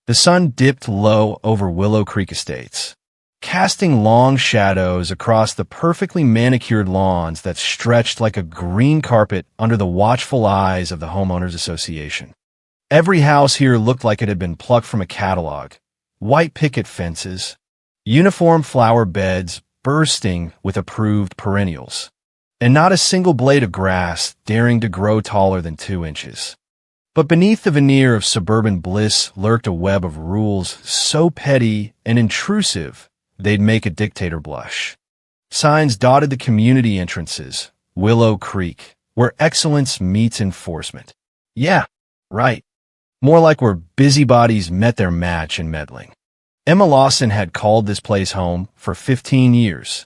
The sun dipped low over Willow Creek Estates, casting long shadows across the perfectly manicured lawns that stretched like a green carpet under the watchful eyes of the Homeowners Association. Every house here looked like it had been plucked from a catalog. White picket fences, uniform flower beds bursting with approved perennials, and not a single blade of grass daring to grow taller than 2 inches. But beneath the veneer of suburban bliss lurked a web of rules so petty and intrusive they'd make a dictator blush. Signs dotted the community entrances, Willow Creek, where excellence meets enforcement. Yeah, right. More like where busybodies met their match in meddling. Emma Lawson had called this place home for 15 years,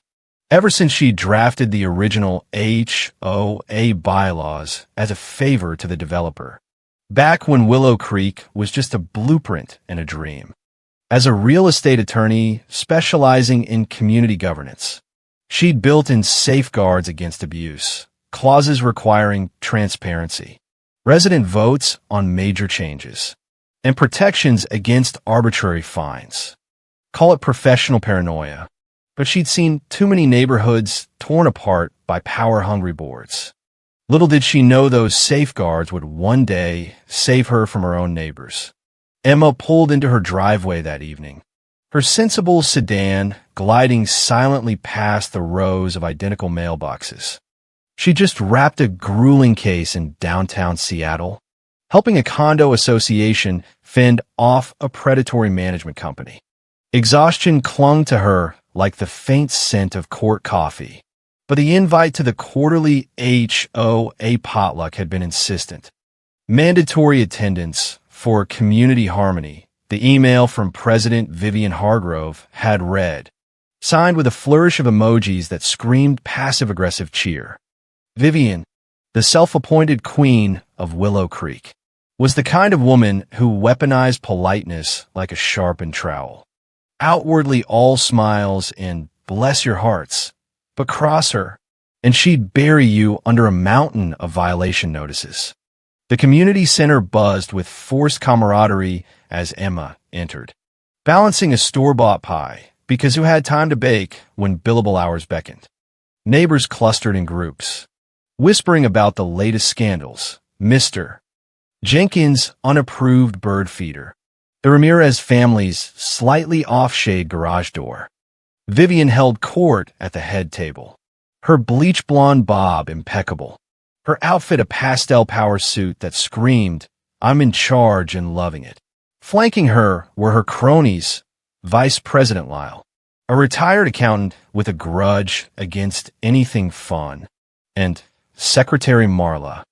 ever since she drafted the original HOA bylaws as a favor to the developer, back when Willow Creek was just a blueprint and a dream. As a real estate attorney specializing in community governance, she'd built in safeguards against abuse, clauses requiring transparency, resident votes on major changes, and protections against arbitrary fines. Call it professional paranoia, but she'd seen too many neighborhoods torn apart by power-hungry boards. Little did she know those safeguards would one day save her from her own neighbors. Emma pulled into her driveway that evening, her sensible sedan gliding silently past the rows of identical mailboxes. She just wrapped a grueling case in downtown Seattle, helping a condo association fend off a predatory management company. Exhaustion clung to her like the faint scent of court coffee, but the invite to the quarterly HOA potluck had been insistent. Mandatory attendance for community harmony, the email from President Vivian Hargrove had read, signed with a flourish of emojis that screamed passive-aggressive cheer. Vivian, the self-appointed queen of Willow Creek, was the kind of woman who weaponized politeness like a sharpened trowel. Outwardly all smiles and bless your hearts, but cross her, and she'd bury you under a mountain of violation notices. The community center buzzed with forced camaraderie as Emma entered, balancing a store-bought pie, because who had time to bake when billable hours beckoned? Neighbors clustered in groups, whispering about the latest scandals. Mr. Jenkins' unapproved bird feeder, the Ramirez family's slightly off-shade garage door. Vivian held court at the head table, her bleach blonde bob impeccable, her outfit a pastel power suit that screamed, "I'm in charge and loving it." Flanking her were her cronies, Vice President Lyle, a retired accountant with a grudge against anything fun, and Secretary Marla,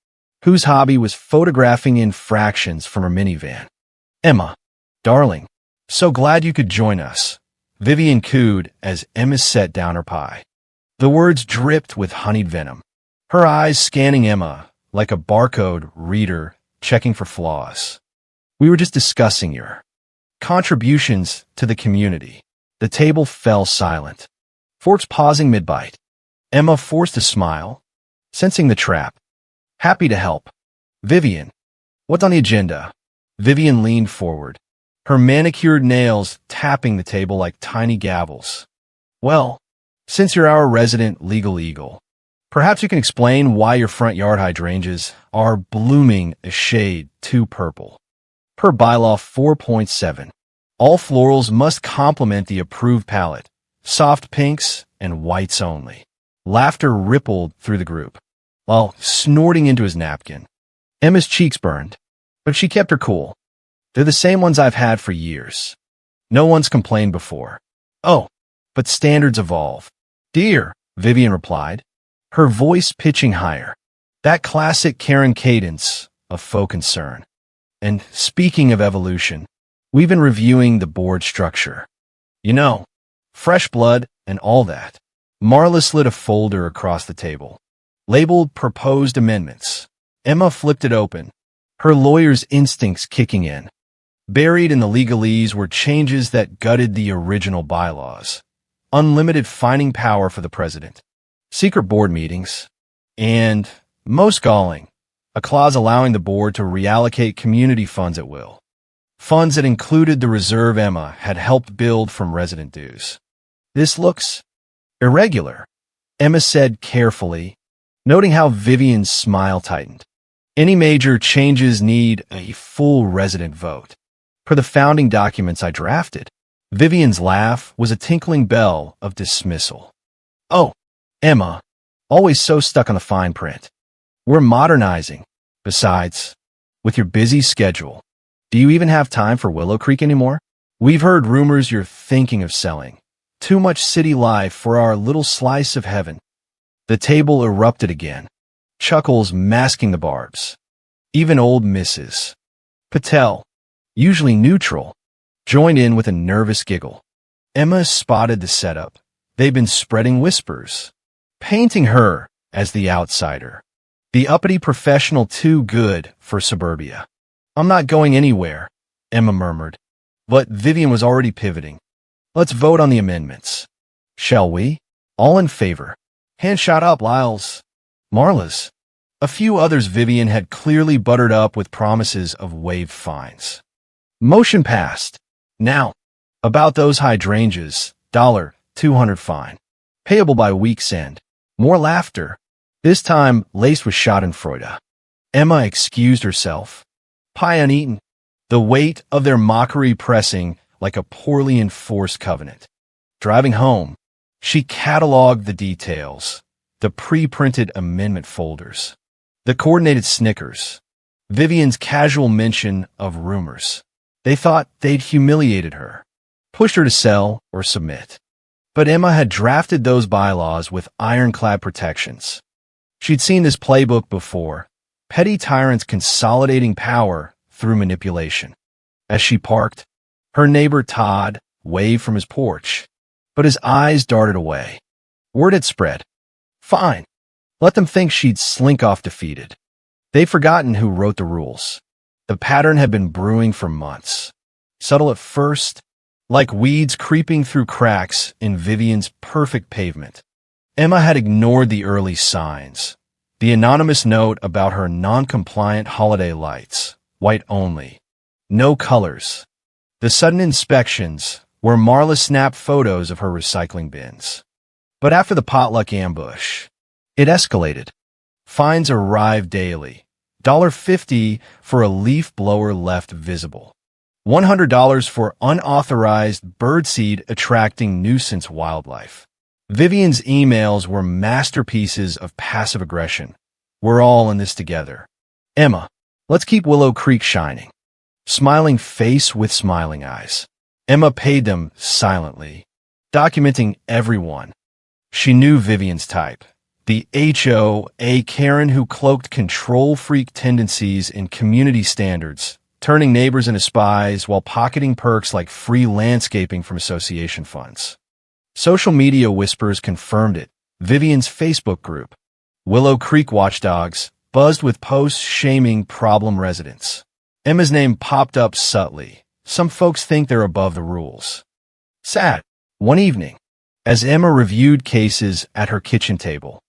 whose hobby was photographing infractions from her minivan. "Emma, darling, so glad you could join us," Vivian cooed as Emma set down her pie. The words dripped with honeyed venom, her eyes scanning Emma like a barcode reader checking for flaws. "We were just discussing your contributions to the community." The table fell silent, forks pausing mid-bite. Emma forced a smile, sensing the trap. "Happy to help." "Vivian, what's on the agenda?" Vivian leaned forward, her manicured nails tapping the table like tiny gavels. "Well, since you're our resident legal eagle, perhaps you can explain why your front yard hydrangeas are blooming a shade too purple. Per bylaw 4.7, all florals must complement the approved palette, soft pinks and whites only." Laughter rippled through the group, while snorting into his napkin. Emma's cheeks burned, but she kept her cool. "They're the same ones I've had for years. No one's complained before." "Oh, but standards evolve." "Dear," Vivian replied, her voice pitching higher. That classic Karen cadence of faux concern. "And speaking of evolution, we've been reviewing the board structure. You know, fresh blood and all that." Marla slid a folder across the table, labeled Proposed Amendments. Emma flipped it open, her lawyer's instincts kicking in. Buried in the legalese were changes that gutted the original bylaws. Unlimited fining power for the president, secret board meetings, and, most galling, a clause allowing the board to reallocate community funds at will. funds that included the reserve Emma had helped build from resident dues. "This looks irregular," Emma said carefully, noting how Vivian's smile tightened. "Any major changes need a full resident vote. Per the founding documents I drafted." Vivian's laugh was a tinkling bell of dismissal. "Oh, Emma, always so stuck on the fine print. We're modernizing. Besides, with your busy schedule, do you even have time for Willow Creek anymore? We've heard rumors you're thinking of selling. Too much city life for our little slice of heaven." The table erupted again, chuckles masking the barbs. Even old Mrs. Patel, usually neutral, joined in with a nervous giggle. Emma spotted the setup. They'd been spreading whispers, painting her as the outsider, the uppity professional too good for suburbia. "I'm not going anywhere," Emma murmured, but Vivian was already pivoting. "Let's vote on the amendments. Shall we? All in favor?" Hand shot up, Lyles. Marla's. A few others Vivian had clearly buttered up with promises of waived fines. Motion passed. "Now, about those hydrangeas, $200 fine. Payable by week's end." More laughter, this time laced with schadenfreude. Emma excused herself. Pie uneaten, the weight of their mockery pressing like a poorly enforced covenant. Driving home, she cataloged the details, the pre-printed amendment folders, the coordinated snickers, Vivian's casual mention of rumors. They thought they'd humiliated her, pushed her to sell or submit. But Emma had drafted those bylaws with ironclad protections. She'd seen this playbook before, petty tyrants consolidating power through manipulation. As she parked, her neighbor Todd waved from his porch, but his eyes darted away. Word had spread. Fine. Let them think she'd slink off defeated. They'd forgotten who wrote the rules. The pattern had been brewing for months. Subtle at first, like weeds creeping through cracks in Vivian's perfect pavement. Emma had ignored the early signs. The anonymous note about her non-compliant holiday lights, white only, no colors. The sudden inspections where Marla snapped photos of her recycling bins. But after the potluck ambush, it escalated. Fines arrived daily. $50 for a leaf blower left visible. $100 for unauthorized birdseed attracting nuisance wildlife. Vivian's emails were masterpieces of passive aggression. We're all in this together. Emma, let's keep Willow Creek shining. Smiling face with smiling eyes. Emma paid them silently, documenting everyone. She knew Vivian's type. The HOA Karen who cloaked control freak tendencies in community standards, turning neighbors into spies while pocketing perks like free landscaping from association funds. Social media whispers confirmed it. Vivian's Facebook group, Willow Creek Watchdogs, buzzed with posts shaming problem residents. Emma's name popped up subtly. Some folks think they're above the rules. Sad. One evening, as Emma reviewed cases at her kitchen table,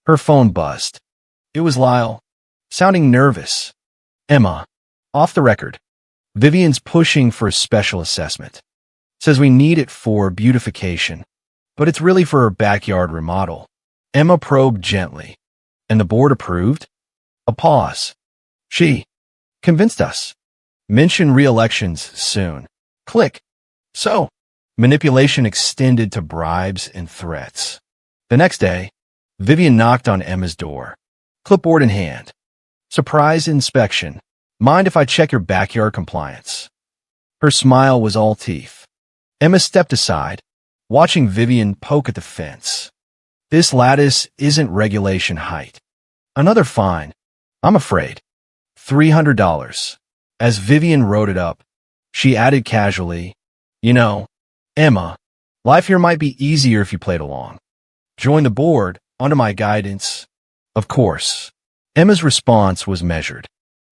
her phone buzzed. It was Lyle, sounding nervous. Emma, off the record. Vivian's pushing for a special assessment. Says we need it for beautification, but it's really for her backyard remodel. Emma probed gently. And the board approved? A pause. She convinced us. Mention re-elections soon. Click. So, manipulation extended to bribes and threats. The next day, Vivian knocked on Emma's door, clipboard in hand. Surprise inspection. Mind if I check your backyard compliance? Her smile was all teeth. Emma stepped aside, watching Vivian poke at the fence. This lattice isn't regulation height. Another fine, I'm afraid. $300. As Vivian wrote it up, she added casually, You know, Emma, life here might be easier if you played along. Join the board under my guidance. Of course. Emma's response was measured.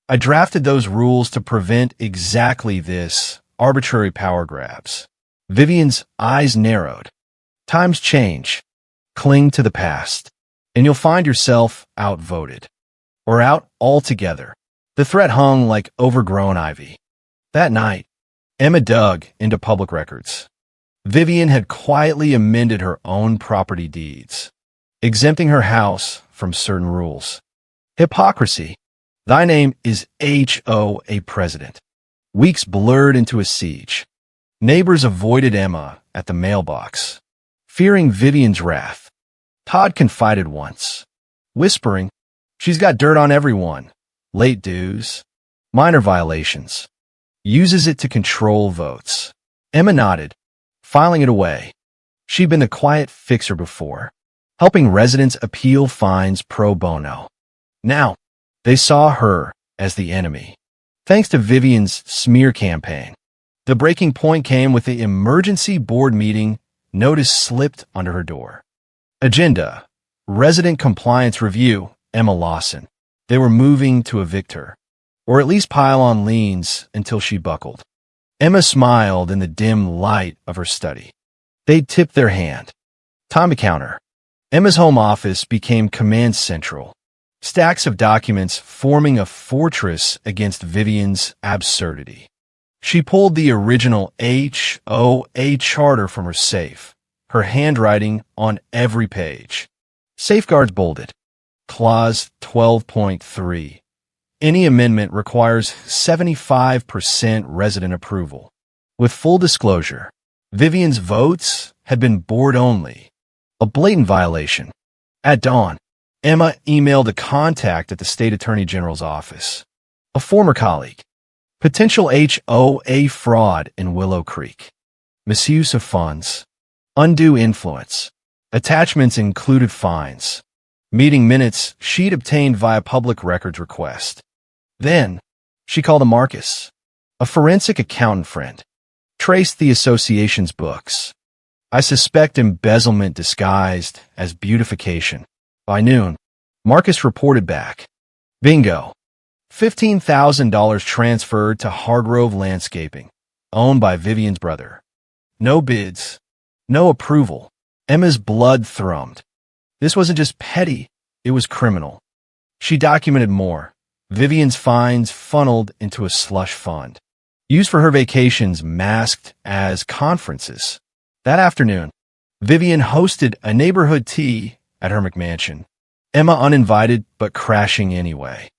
I drafted those rules to prevent exactly this, arbitrary power grabs. Vivian's eyes narrowed. Times change. Cling to the past, and you'll find yourself outvoted. Or out altogether. The threat hung like overgrown ivy. That night, Emma dug into public records. Vivian had quietly amended her own property deeds, exempting her house from certain rules. Hypocrisy. Thy name is HOA president. Weeks blurred into a siege. Neighbors avoided Emma at the mailbox, fearing Vivian's wrath. Todd confided once, whispering, "She's got dirt on everyone. Late dues, minor violations. Uses it to control votes." Emma nodded, filing it away. She'd been a quiet fixer before, helping residents appeal fines pro bono. Now, they saw her as the enemy. Thanks to Vivian's smear campaign, the breaking point came with the emergency board meeting. Notice slipped under her door. Agenda: Resident Compliance Review, Emma Lawson. They were moving to evict her, or at least pile on liens until she buckled. Emma smiled in the dim light of her study. They'd tipped their hand. Time to counter. Emma's home office became command central, stacks of documents forming a fortress against Vivian's absurdity. She pulled the original HOA charter from her safe, her handwriting on every page. Safeguards bolded. Clause 12.3. Any amendment requires 75% resident approval. With full disclosure, Vivian's votes had been board only, a blatant violation. At dawn, Emma emailed a contact at the state attorney general's office, a former colleague. Potential HOA fraud in Willow Creek. Misuse of funds. Undue influence. Attachments included fines. Meeting minutes she'd obtained via public records request. Then, she called a Marcus, a forensic accountant friend. Traced the association's books. I suspect embezzlement disguised as beautification. By noon, Marcus reported back. Bingo. $15,000 transferred to Hargrove Landscaping, owned by Vivian's brother. No bids. No approval. Emma's blood thrummed. This wasn't just petty, it was criminal. She documented more. Vivian's fines funneled into a slush fund, used for her vacations masked as conferences. That afternoon, Vivian hosted a neighborhood tea at her McMansion. Emma uninvited, but crashing anyway.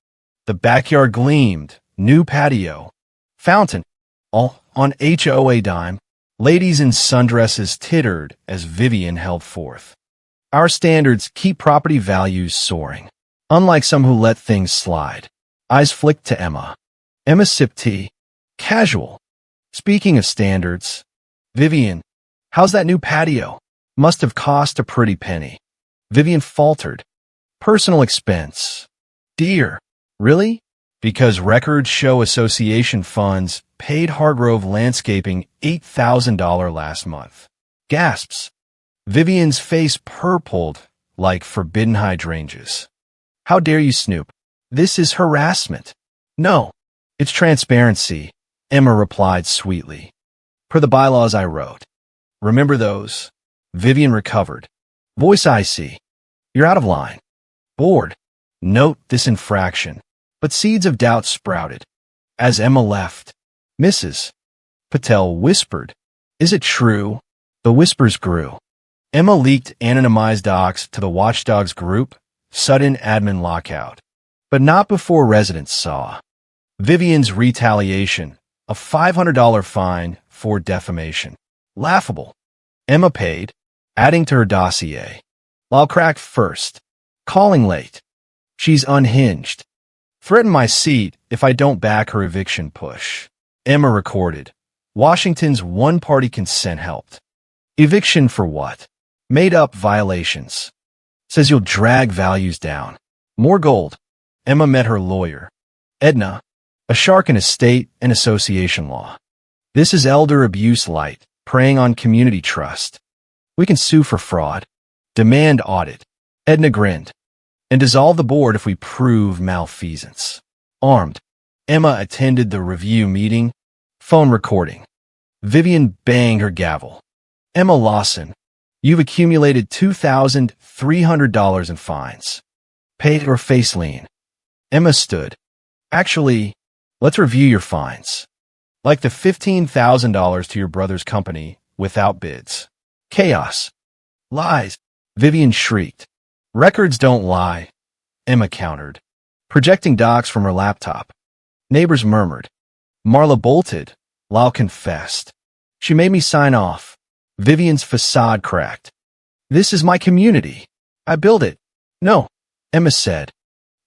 The backyard gleamed, new patio, fountain, all on HOA dime. Ladies in sundresses tittered as Vivian held forth. Our standards keep property values soaring, unlike some who let things slide. Eyes flicked to Emma. Emma sipped tea. Casual. Speaking of standards, Vivian, how's that new patio? Must have cost a pretty penny. Vivian faltered. Personal expense. Dear. Really? Because Records Show Association funds paid Hargrove Landscaping $8,000 last month. Gasps. Vivian's face purpled like forbidden hydrangeas. How dare you snoop? This is harassment. No, it's transparency, Emma replied sweetly. Per the bylaws I wrote. Remember those? Vivian recovered. Voice I see. You're out of line. Bored. Note this infraction. But seeds of doubt sprouted. As Emma left, Mrs. Patel whispered, "Is it true?" The whispers grew. Emma leaked anonymized docs to the Watchdogs group, sudden admin lockout. But not before residents saw. Vivian's retaliation, a $500 fine for defamation. Laughable. Emma paid, adding to her dossier. I'll crack first. Calling late. She's unhinged. Threaten my seat if I don't back her eviction push. Emma recorded. Washington's one-party consent helped. Eviction for what? Made-up violations. Says you'll drag values down. More gold. Emma met her lawyer. Edna, a shark in estate and association law. This is elder abuse light, preying on community trust. We can sue for fraud. Demand audit. Edna grinned. And dissolve the board if we prove malfeasance. Armed, Emma attended the review meeting. Phone recording. Vivian banged her gavel. Emma Lawson, you've accumulated $2,300 in fines. Paid or face lien. Emma stood. Actually, let's review your fines. Like the $15,000 to your brother's company without bids. Chaos. Lies. Vivian shrieked. Records don't lie, Emma countered, projecting docs from her laptop. Neighbors murmured. Marla bolted. Lyle confessed. She made me sign off. Vivian's facade cracked. This is my community. I built it. No, Emma said.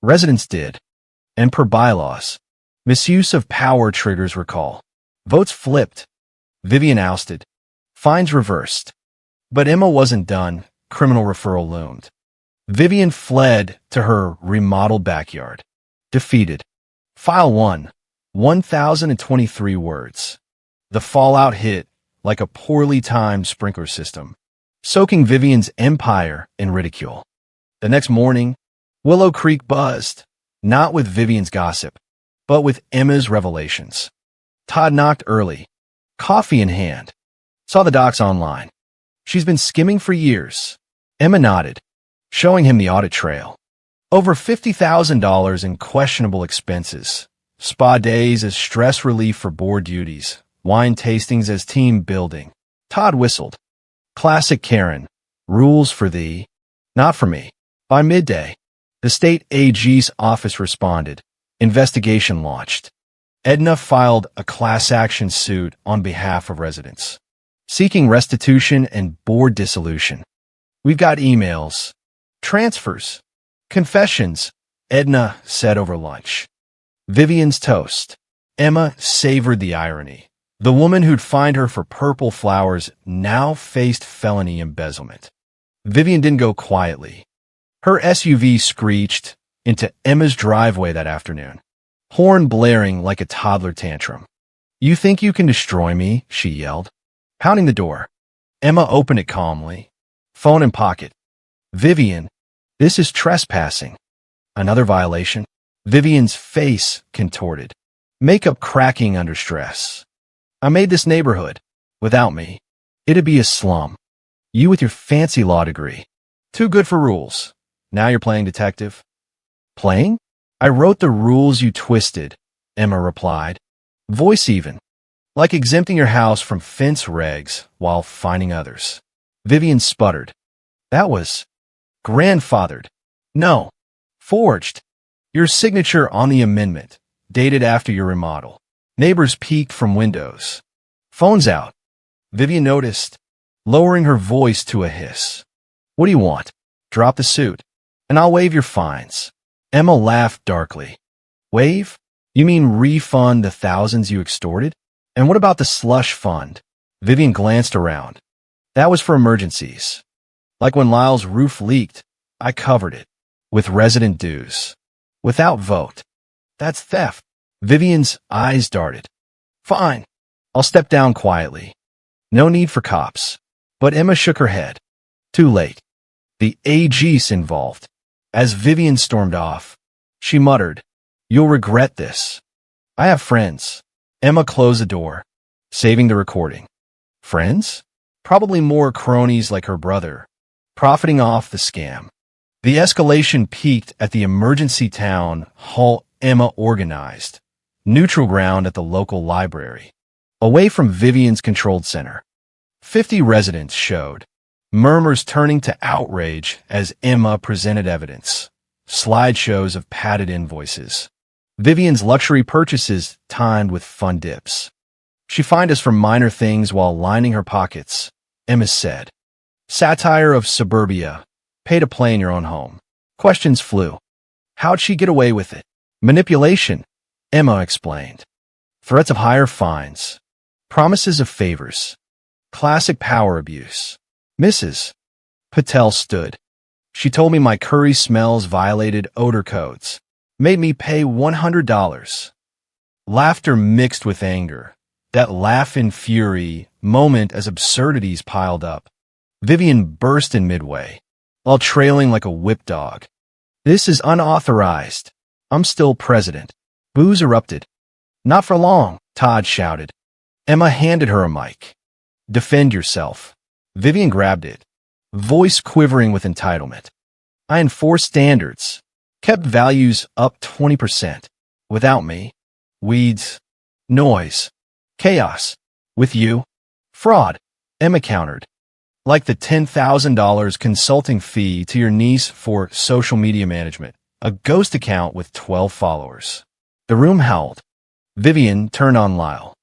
Residents did. And per bylaws. Misuse of power triggers recall. Votes flipped. Vivian ousted. Fines reversed. But Emma wasn't done. Criminal referral loomed. Vivian fled to her remodeled backyard. Defeated. File 1. 1,023 words. The fallout hit like a poorly timed sprinkler system, soaking Vivian's empire in ridicule. The next morning, Willow Creek buzzed, not with Vivian's gossip, but with Emma's revelations. Todd knocked early, coffee in hand. Saw the docs online. She's been skimming for years. Emma nodded, showing him the audit trail. Over $50,000 in questionable expenses. Spa days as stress relief for board duties. Wine tastings as team building. Todd whistled. Classic Karen. Rules for thee, not for me. By midday, the state AG's office responded. Investigation launched. Edna filed a class action suit on behalf of residents, seeking restitution and board dissolution. We've got emails, transfers, confessions, Edna said over lunch. Vivian's toast. Emma savored the irony. The woman who'd fined her for purple flowers now faced felony embezzlement. Vivian didn't go quietly. Her SUV screeched into Emma's driveway that afternoon, horn blaring like a toddler tantrum. You think you can destroy me? She yelled, pounding the door. Emma opened it calmly, phone in pocket. Vivian, this is trespassing. Another violation. Vivian's face contorted, makeup cracking under stress. I made this neighborhood. Without me, it'd be a slum. You with your fancy law degree. Too good for rules. Now you're playing detective. Playing? I wrote the rules you twisted, Emma replied. Voice even. Like exempting your house from fence regs while fining others. Vivian sputtered. That was grandfathered. No. Forged. Your signature on the amendment, dated after your remodel. Neighbors peeked from windows. Phone's out. Vivian noticed, lowering her voice to a hiss. What do you want? Drop the suit, and I'll waive your fines. Emma laughed darkly. Waive? You mean refund the thousands you extorted? And what about the slush fund? Vivian glanced around. That was for emergencies. Like when Lyle's roof leaked, I covered it. With resident dues. Without vote. That's theft. Vivian's eyes darted. Fine. I'll step down quietly. No need for cops. But Emma shook her head. Too late. The AG's involved. As Vivian stormed off, she muttered, You'll regret this. I have friends. Emma closed the door, saving the recording. Friends? Probably more cronies like her brother, profiting off the scam. The escalation peaked at the emergency town hall Emma organized, neutral ground at the local library, away from Vivian's controlled center. 50 residents showed, murmurs turning to outrage as Emma presented evidence, slideshows of padded invoices. Vivian's luxury purchases timed with fun dips. She fined us for minor things while lining her pockets, Emma said. Satire of suburbia. Pay to play in your own home. Questions flew. How'd she get away with it? Manipulation, Emma explained. Threats of higher fines. Promises of favors. Classic power abuse. Mrs. Patel stood. She told me my curry smells violated odor codes. Made me pay $100. Laughter mixed with anger. That laugh in fury moment as absurdities piled up. Vivian burst in midway, while trailing like a whipped dog. This is unauthorized. I'm still president. Boos erupted. Not for long, Todd shouted. Emma handed her a mic. Defend yourself. Vivian grabbed it, voice quivering with entitlement. I enforce standards. Kept values up 20%. Without me. Weeds. Noise. Chaos. With you? Fraud, Emma countered. Like the $10,000 consulting fee to your niece for social media management, a ghost account with 12 followers. The room howled. Vivian turned on Lyle.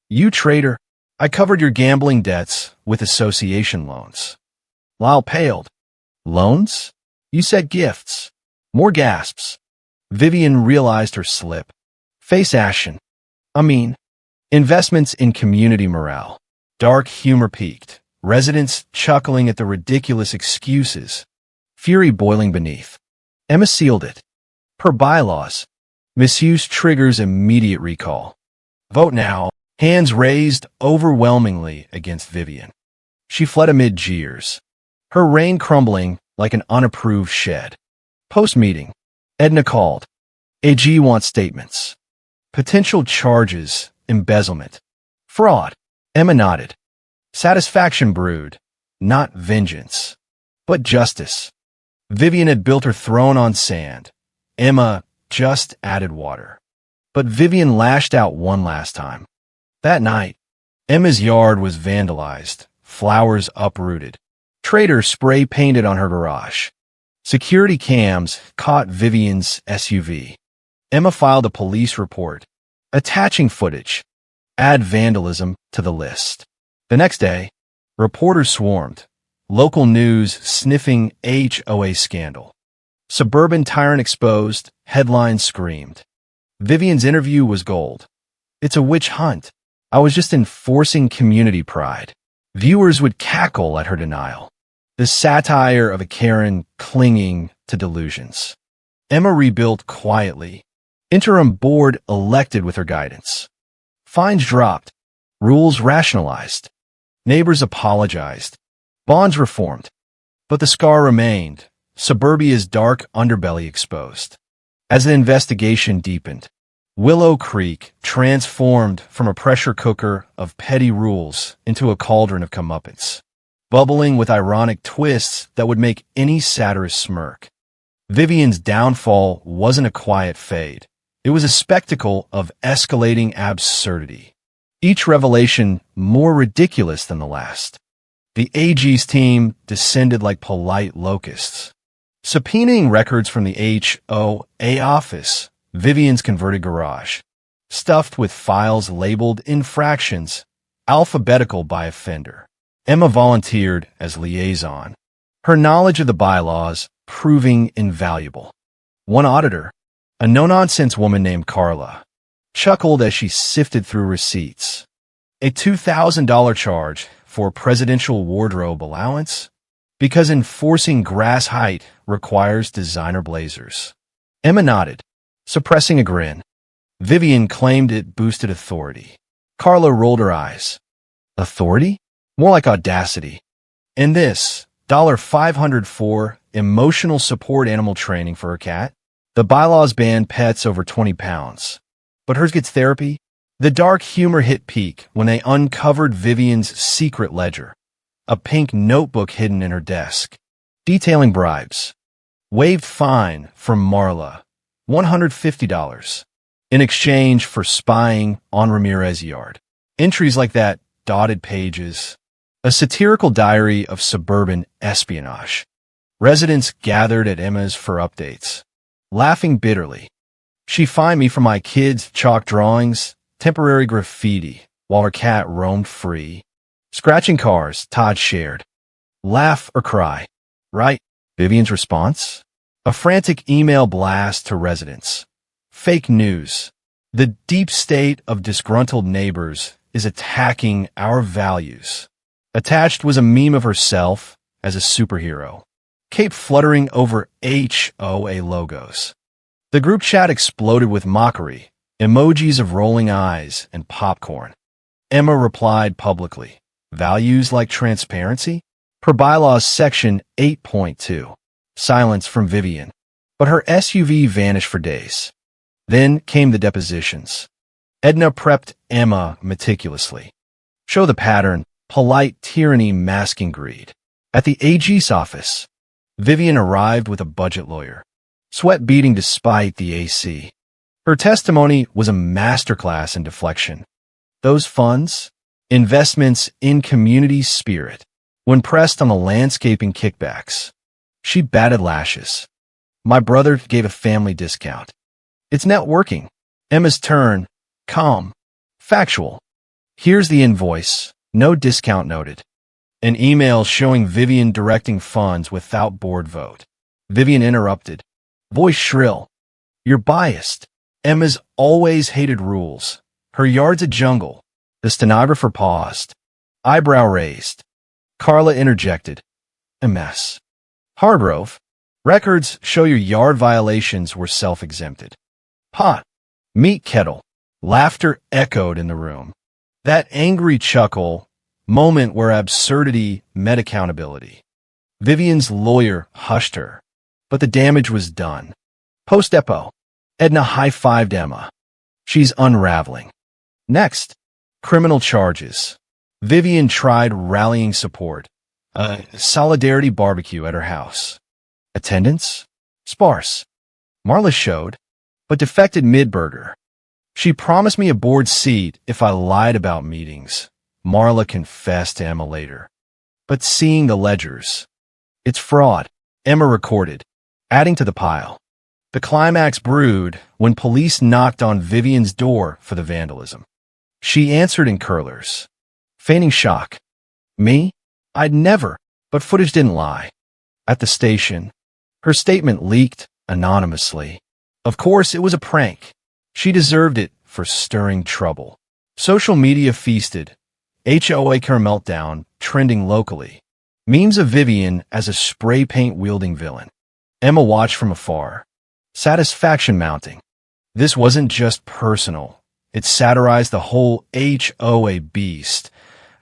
You traitor. I covered your gambling debts with association loans. Lyle paled. Loans? You said gifts. More gasps. Vivian realized her slip. Face ashen. Investments in community morale. Dark humor peaked. Residents chuckling at the ridiculous excuses. Fury boiling beneath. Emma sealed it. Per bylaws. Misuse triggers immediate recall. Vote now. Hands raised overwhelmingly against Vivian. She fled amid jeers. Her reign crumbling like an unapproved shed. Post-meeting. Edna called. AG wants statements. Potential charges. Embezzlement. Fraud. Emma nodded. Satisfaction brewed. Not vengeance. But justice. Vivian had built her throne on sand. Emma just added water. But Vivian lashed out one last time. That night, Emma's yard was vandalized, flowers uprooted. Traitors spray-painted on her garage. Security cams caught Vivian's SUV. Emma filed a police report, attaching footage. Add vandalism to the list. The next day, reporters swarmed. Local news sniffing HOA scandal. Suburban tyrant exposed, headlines screamed. Vivian's interview was gold. It's a witch hunt. I was just enforcing community pride. Viewers would cackle at her denial. The satire of a Karen clinging to delusions. Emma rebuilt quietly. Interim board elected with her guidance. Fines dropped. Rules rationalized. Neighbors apologized. Bonds reformed. But the scar remained. Suburbia's dark underbelly exposed. As the investigation deepened, Willow Creek transformed from a pressure cooker of petty rules into a cauldron of comeuppance, bubbling with ironic twists that would make any satirist smirk. Vivian's downfall wasn't a quiet fade. It was a spectacle of escalating absurdity. Each revelation more ridiculous than the last. The AG's team descended like polite locusts. Subpoenaing records from the HOA office, Vivian's converted garage, stuffed with files labeled infractions, alphabetical by offender. Emma volunteered as liaison, her knowledge of the bylaws proving invaluable. One auditor, a no-nonsense woman named Carla, chuckled as she sifted through receipts. A $2,000 charge for presidential wardrobe allowance? Because enforcing grass height requires designer blazers. Emma nodded, suppressing a grin. Vivian claimed it boosted authority. Carla rolled her eyes. Authority? More like audacity. And this, $500 for emotional support animal training for her cat. The bylaws ban pets over 20 pounds. But hers gets therapy. The dark humor hit peak when they uncovered Vivian's secret ledger. A pink notebook hidden in her desk. Detailing bribes. Waived fine from Marla. $150. In exchange for spying on Ramirez's yard. Entries like that dotted pages. A satirical diary of suburban espionage. Residents gathered at Emma's for updates. Laughing bitterly. She fined me for my kids' chalk drawings, temporary graffiti, while her cat roamed free. Scratching cars, Todd shared. Laugh or cry. Right? Vivian's response? A frantic email blast to residents. Fake news. The deep state of disgruntled neighbors is attacking our values. Attached was a meme of herself as a superhero. Cape fluttering over HOA logos. The group chat exploded with mockery, emojis of rolling eyes and popcorn. Emma replied publicly. Values like transparency? Per bylaws section 8.2. Silence from Vivian. But her SUV vanished for days. Then came the depositions. Edna prepped Emma meticulously. Show the pattern, polite tyranny masking greed. At the AG's office, Vivian arrived with a budget lawyer, sweat beading despite the AC. Her testimony was a masterclass in deflection. Those funds? Investments in community spirit. When pressed on the landscaping kickbacks, she batted lashes. My brother gave a family discount. It's networking. Emma's turn. Calm. Factual. Here's the invoice. No discount noted. An email showing Vivian directing funds without board vote. Vivian interrupted. Voice shrill. You're biased. Emma's always hated rules. Her yard's a jungle. The stenographer paused. Eyebrow raised. Carla interjected. A mess. Hargrove. Records show your yard violations were self-exempted. Pot. Meat kettle. Laughter echoed in the room. That angry chuckle, moment where absurdity met accountability. Vivian's lawyer hushed her, but the damage was done. Post-depo. Edna high-fived Emma. She's unraveling. Next. Criminal charges. Vivian tried rallying support. A solidarity barbecue at her house. Attendance? Sparse. Marla showed, but defected mid-burger. She promised me a board seat if I lied about meetings. Marla confessed to Emma later. But seeing the ledgers. It's fraud, Emma recorded, adding to the pile. The climax brewed when police knocked on Vivian's door for the vandalism. She answered in curlers, feigning shock. Me? I'd never, but footage didn't lie. At the station, her statement leaked anonymously. Of course, it was a prank. She deserved it for stirring trouble. Social media feasted. HOA meltdown trending locally. Memes of Vivian as a spray paint wielding villain. Emma watched from afar. Satisfaction mounting. This wasn't just personal. It satirized the whole HOA beast.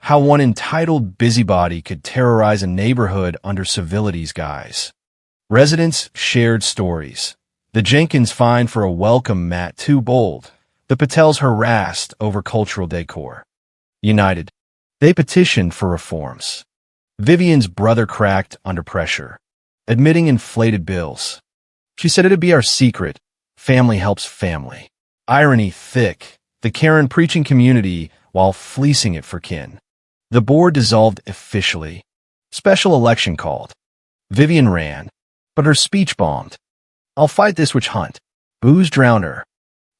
How one entitled busybody could terrorize a neighborhood under civility's guise. Residents shared stories. The Jenkins fine for a welcome mat too bold. The Patels harassed over cultural decor. United. They petitioned for reforms. Vivian's brother cracked under pressure, admitting inflated bills. She said it'd be our secret. Family helps family. Irony thick. The Karen preaching community while fleecing it for kin. The board dissolved officially. Special election called. Vivian ran, but her speech bombed. I'll fight this witch hunt. Booze drowned her.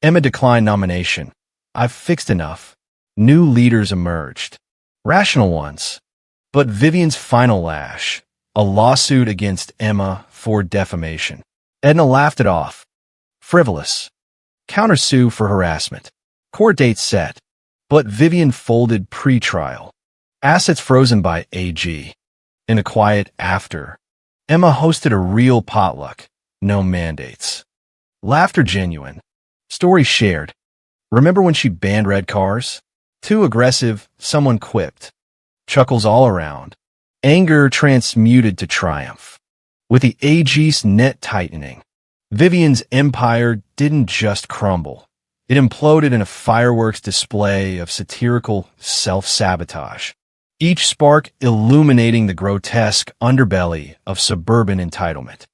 Emma declined nomination. I've fixed enough. New leaders emerged. Rational ones. But Vivian's final lash. A lawsuit against Emma for defamation. Edna laughed it off. Frivolous. Countersue for harassment. Court date set. But Vivian folded pre-trial. Assets frozen by AG. In a quiet after, Emma hosted a real potluck. No mandates. Laughter genuine. Story shared. Remember when she banned red cars? Too aggressive, someone quipped. Chuckles all around. Anger transmuted to triumph. With the AG's net tightening, Vivian's empire didn't just crumble. It imploded in a fireworks display of satirical self-sabotage. Each spark illuminating the grotesque underbelly of suburban entitlement.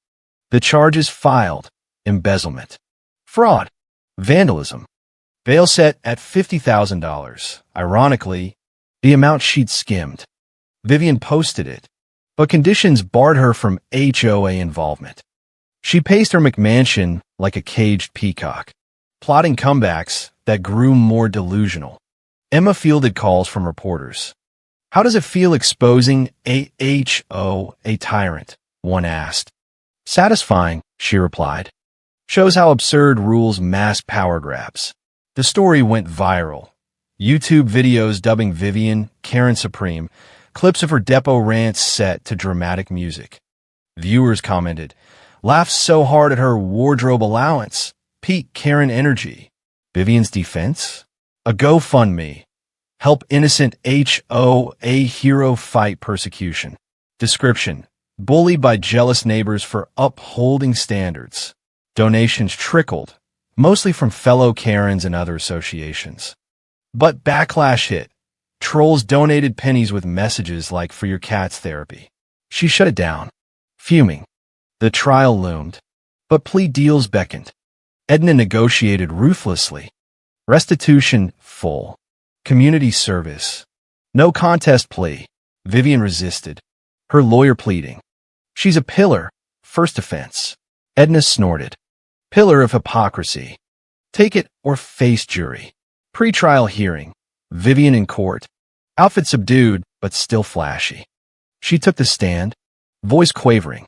The charges filed: embezzlement, fraud, vandalism. Bail set at $50,000. Ironically, the amount she'd skimmed. Vivian posted it, but conditions barred her from HOA involvement. She paced her McMansion like a caged peacock, plotting comebacks that grew more delusional. Emma fielded calls from reporters. How does it feel exposing a tyrant? One asked. Satisfying, she replied. Shows how absurd rules mask power grabs. The story went viral. YouTube videos dubbing Vivian Karen Supreme, clips of her depot rants set to dramatic music. Viewers commented, laughed so hard at her wardrobe allowance, peak Karen energy. Vivian's defense? A GoFundMe. Help innocent HOA hero fight persecution. Description: bullied by jealous neighbors for upholding standards. Donations trickled, mostly from fellow Karens and other associations. But backlash hit. Trolls donated pennies with messages like for your cat's therapy. She shut it down, fuming. The trial loomed, but plea deals beckoned. Edna negotiated ruthlessly. Restitution full. Community service. No contest plea. Vivian resisted. Her lawyer pleading. She's a pillar. First offense. Edna snorted. Pillar of hypocrisy. Take it or face jury. Pre-trial hearing. Vivian in court. Outfit subdued, but still flashy. She took the stand. Voice quavering.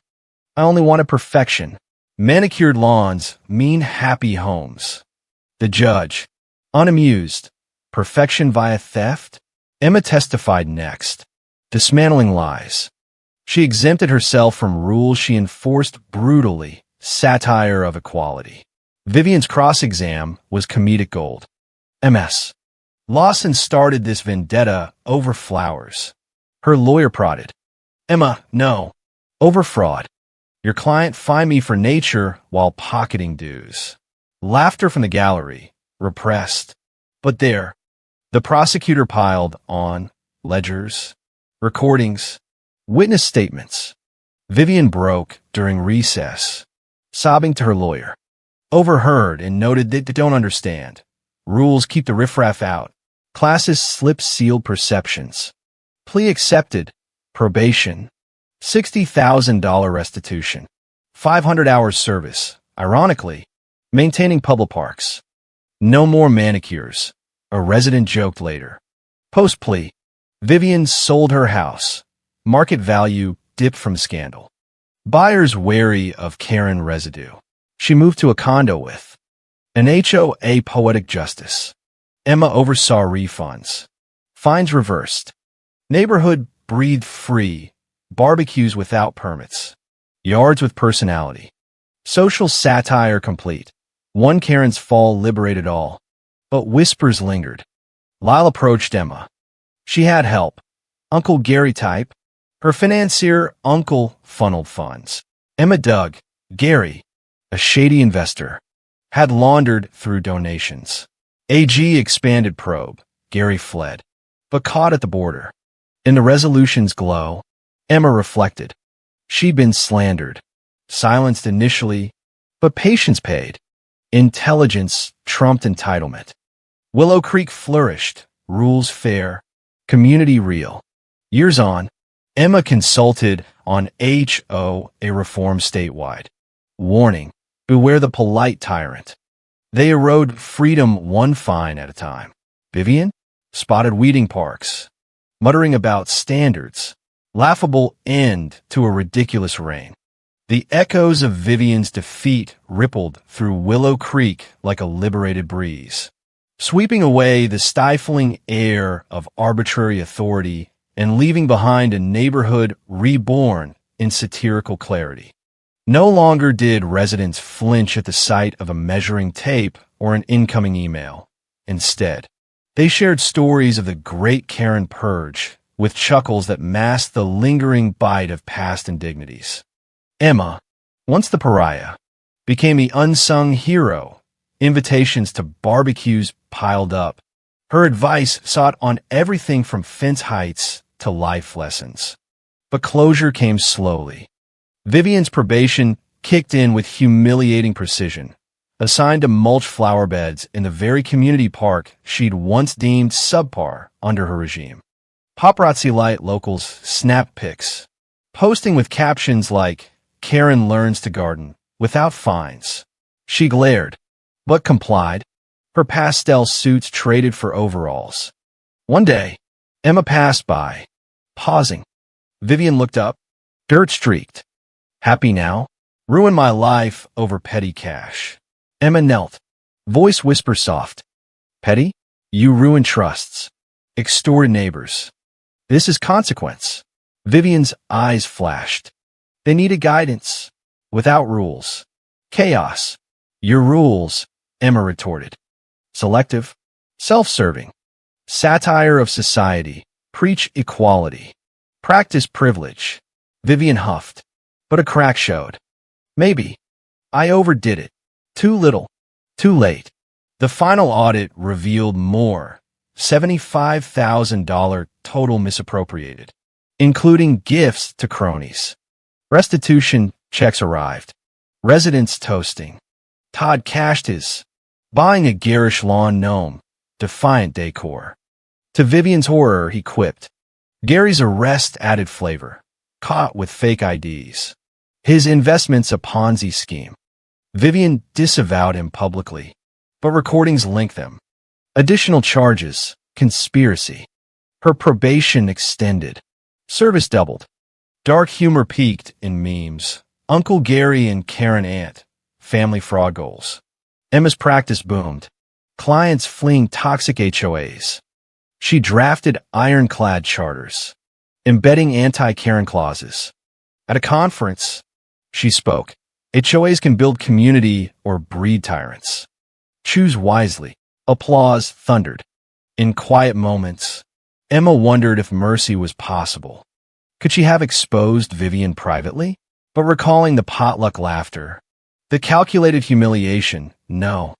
I only wanted perfection. Manicured lawns mean happy homes. The judge. Unamused. Perfection via theft? Emma testified next. Dismantling lies. She exempted herself from rules she enforced brutally. Satire of equality. Vivian's cross-exam was comedic gold. MS. Lawson started this vendetta over flowers. Her lawyer prodded. Emma, no. Over fraud. Your client fined me for nature while pocketing dues. Laughter from the gallery. Repressed. But there. The prosecutor piled on ledgers, recordings, witness statements. Vivian broke during recess, sobbing to her lawyer. Overheard and noted that they don't understand. Rules keep the riffraff out. Classes slip sealed perceptions. Plea accepted. Probation. $60,000 restitution. 500 hours service. Ironically, maintaining public parks. No more manicures. A resident joked later. Post-plea. Vivian sold her house. Market value dipped from scandal. Buyers wary of Karen residue. She moved to a condo with an HOA poetic justice. Emma oversaw refunds. Fines reversed. Neighborhood breathed free. Barbecues without permits. Yards with personality. Social satire complete. One Karen's fall liberated all. But whispers lingered. Lyle approached Emma. She had help. Uncle Gary type. Her financier, Uncle, funneled funds. Emma dug. Gary, a shady investor, had laundered through donations. AG expanded probe. Gary fled, but caught at the border. In the resolution's glow, Emma reflected. She'd been slandered, silenced initially, but patience paid. Intelligence trumped entitlement. Willow Creek flourished, rules fair, community real. Years on, Emma consulted on HOA reform statewide. Warning, beware the polite tyrant. They erode freedom one fine at a time. Vivian spotted weeding parks, muttering about standards. Laughable end to a ridiculous reign. The echoes of Vivian's defeat rippled through Willow Creek like a liberated breeze, sweeping away the stifling air of arbitrary authority and leaving behind a neighborhood reborn in satirical clarity. No longer did residents flinch at the sight of a measuring tape or an incoming email. Instead, they shared stories of the Great Karen Purge with chuckles that masked the lingering bite of past indignities. Emma, once the pariah, became the unsung hero. Invitations to barbecues piled up. Her advice sought on everything from fence heights to life lessons. But closure came slowly. Vivian's probation kicked in with humiliating precision, assigned to mulch flower beds in the very community park she'd once deemed subpar under her regime. Paparazzi light locals snap pics, posting with captions like, Karen learns to garden, without fines. She glared, but complied. Her pastel suits traded for overalls. One day, Emma passed by, pausing. Vivian looked up, dirt-streaked. Happy now? Ruin my life over petty cash. Emma knelt, voice whisper soft. Petty? You ruin trusts. Extorted neighbors. This is consequence. Vivian's eyes flashed. They needed guidance. Without rules. Chaos. Your rules, Emma retorted. Selective. Self-serving. Satire of society. Preach equality. Practice privilege. Vivian huffed. But a crack showed. Maybe. I overdid it. Too little. Too late. The final audit revealed more. $75,000 total misappropriated, including gifts to cronies. Restitution checks arrived. Residents toasting. Todd cashed his, buying a garish lawn gnome, defiant decor. To Vivian's horror, he quipped. Gary's arrest added flavor, caught with fake IDs. His investment's a Ponzi scheme. Vivian disavowed him publicly, but recordings link them. Additional charges, conspiracy. Her probation extended. Service doubled. Dark humor peaked in memes. Uncle Gary and Karen Aunt, family fraud goals. Emma's practice boomed. Clients fleeing toxic HOAs. She drafted ironclad charters, embedding anti-Karen clauses. At a conference, she spoke. HOAs can build community or breed tyrants. Choose wisely. Applause thundered. In quiet moments, Emma wondered if mercy was possible. Could she have exposed Vivian privately? But recalling the potluck laughter, the calculated humiliation, no.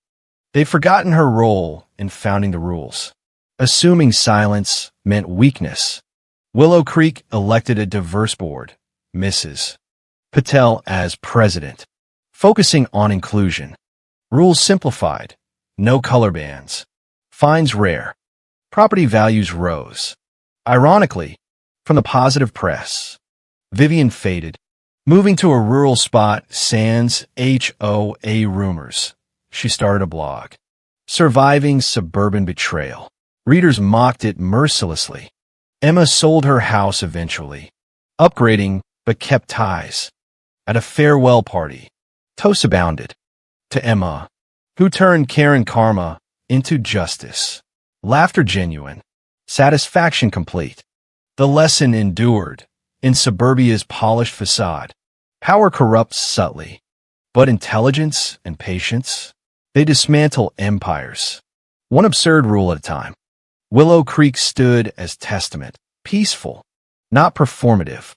They'd forgotten her role in founding the rules. Assuming silence meant weakness. Willow Creek elected a diverse board, Mrs. Patel as president, focusing on inclusion. Rules simplified. No color bans. Fines rare. Property values rose. Ironically, from the positive press, Vivian faded, moving to a rural spot sans HOA rumors. She started a blog. Surviving Suburban Betrayal. Readers mocked it mercilessly. Emma sold her house eventually, upgrading but kept ties. At a farewell party, toasts abounded. To Emma, who turned Karen karma into justice. Laughter genuine. Satisfaction complete. The lesson endured in suburbia's polished facade. Power corrupts subtly, but intelligence and patience, they dismantle empires. One absurd rule at a time. Willow Creek stood as testament, peaceful, not performative.